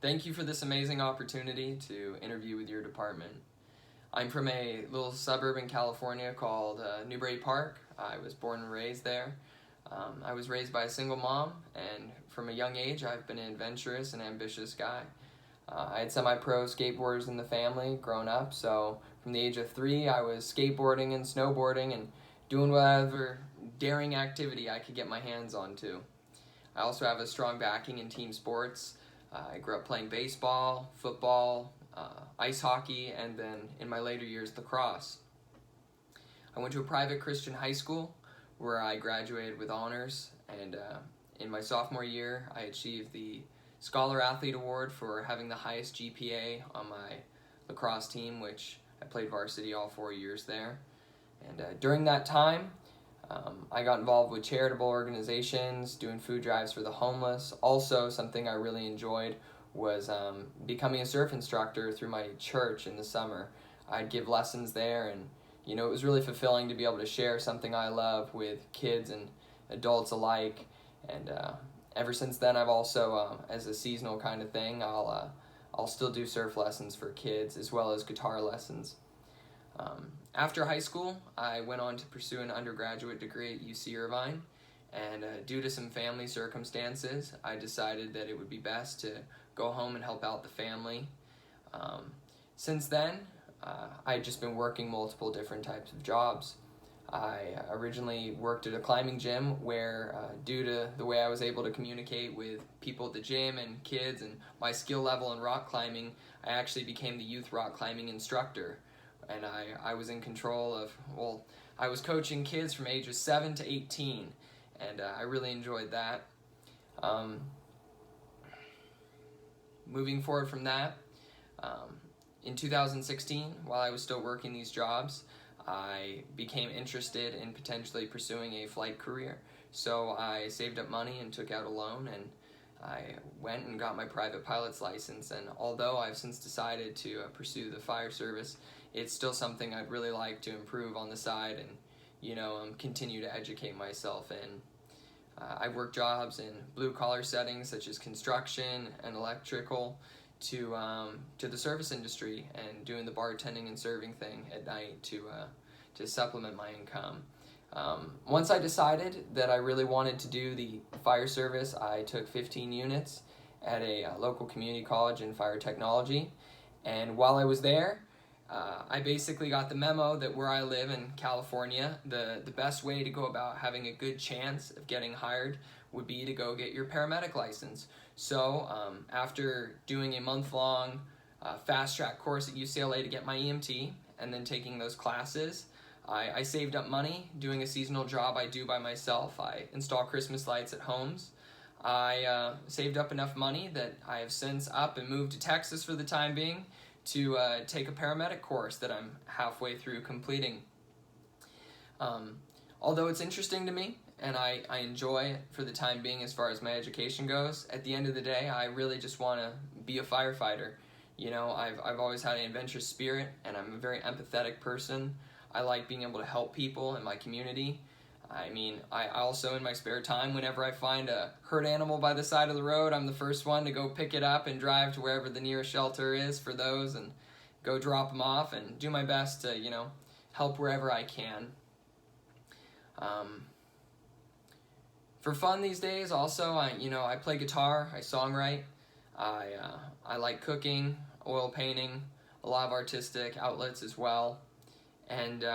Thank you for this amazing opportunity to interview with your department. I'm from a little suburb in California called Newbury Park. I was born and raised there. I was raised by a single mom, and from a young age I've been an adventurous and ambitious guy. I had semi-pro skateboarders in the family growing up, so from the age of 3 I was skateboarding and snowboarding and doing whatever daring activity I could get my hands onto. I also have a strong backing in team sports. I grew up playing baseball, football, ice hockey, and then in my later years, lacrosse. I went to a private Christian high school where I graduated with honors, and in my sophomore year, I achieved the Scholar Athlete Award for having the highest GPA on my lacrosse team, which I played varsity all 4 years there. And during that time, I got involved with charitable organizations, doing food drives for the homeless. Also, something I really enjoyed was becoming a surf instructor through my church in the summer. I'd give lessons there, and it was really fulfilling to be able to share something I love with kids and adults alike. And ever since then, I've also, as a seasonal kind of thing, I'll still do surf lessons for kids as well as guitar lessons. After high school, I went on to pursue an undergraduate degree at UC Irvine, and due to some family circumstances, I decided that it would be best to go home and help out the family. Since then, I've just been working multiple different types of jobs. I originally worked at a climbing gym where, due to the way I was able to communicate with people at the gym and kids and my skill level in rock climbing, I actually became the youth rock climbing instructor. And I was in control of, I was coaching kids from ages 7 to 18, and I really enjoyed that. Moving forward from that, in 2016, while I was still working these jobs, I became interested in potentially pursuing a flight career. So I saved up money and took out a loan, and I went and got my private pilot's license. And although I've since decided to pursue the fire service, it's still something I'd really like to improve on the side and, continue to educate myself in. I've worked jobs in blue-collar settings such as construction and electrical to the service industry and doing the bartending and serving thing at night to supplement my income. Once I decided that I really wanted to do the fire service, I took 15 units at a local community college in fire technology, and while I was there, I basically got the memo that where I live in California, the best way to go about having a good chance of getting hired would be to go get your paramedic license. So after doing a month-long fast-track course at UCLA to get my EMT and then taking those classes, I saved up money doing a seasonal job I do by myself. I install Christmas lights at homes. I saved up enough money that I have since up and moved to Texas for the time being to take a paramedic course that I'm halfway through completing. Although it's interesting to me and I enjoy it for the time being as far as my education goes, at the end of the day I really just want to be a firefighter. I've always had an adventurous spirit, and I'm a very empathetic person. I like being able to help people in my community. I also, in my spare time, whenever I find a hurt animal by the side of the road, I'm the first one to go pick it up and drive to wherever the nearest shelter is for those and go drop them off and do my best to, help wherever I can. For fun these days, also, I play guitar, I songwrite, I like cooking, oil painting, a lot of artistic outlets as well, and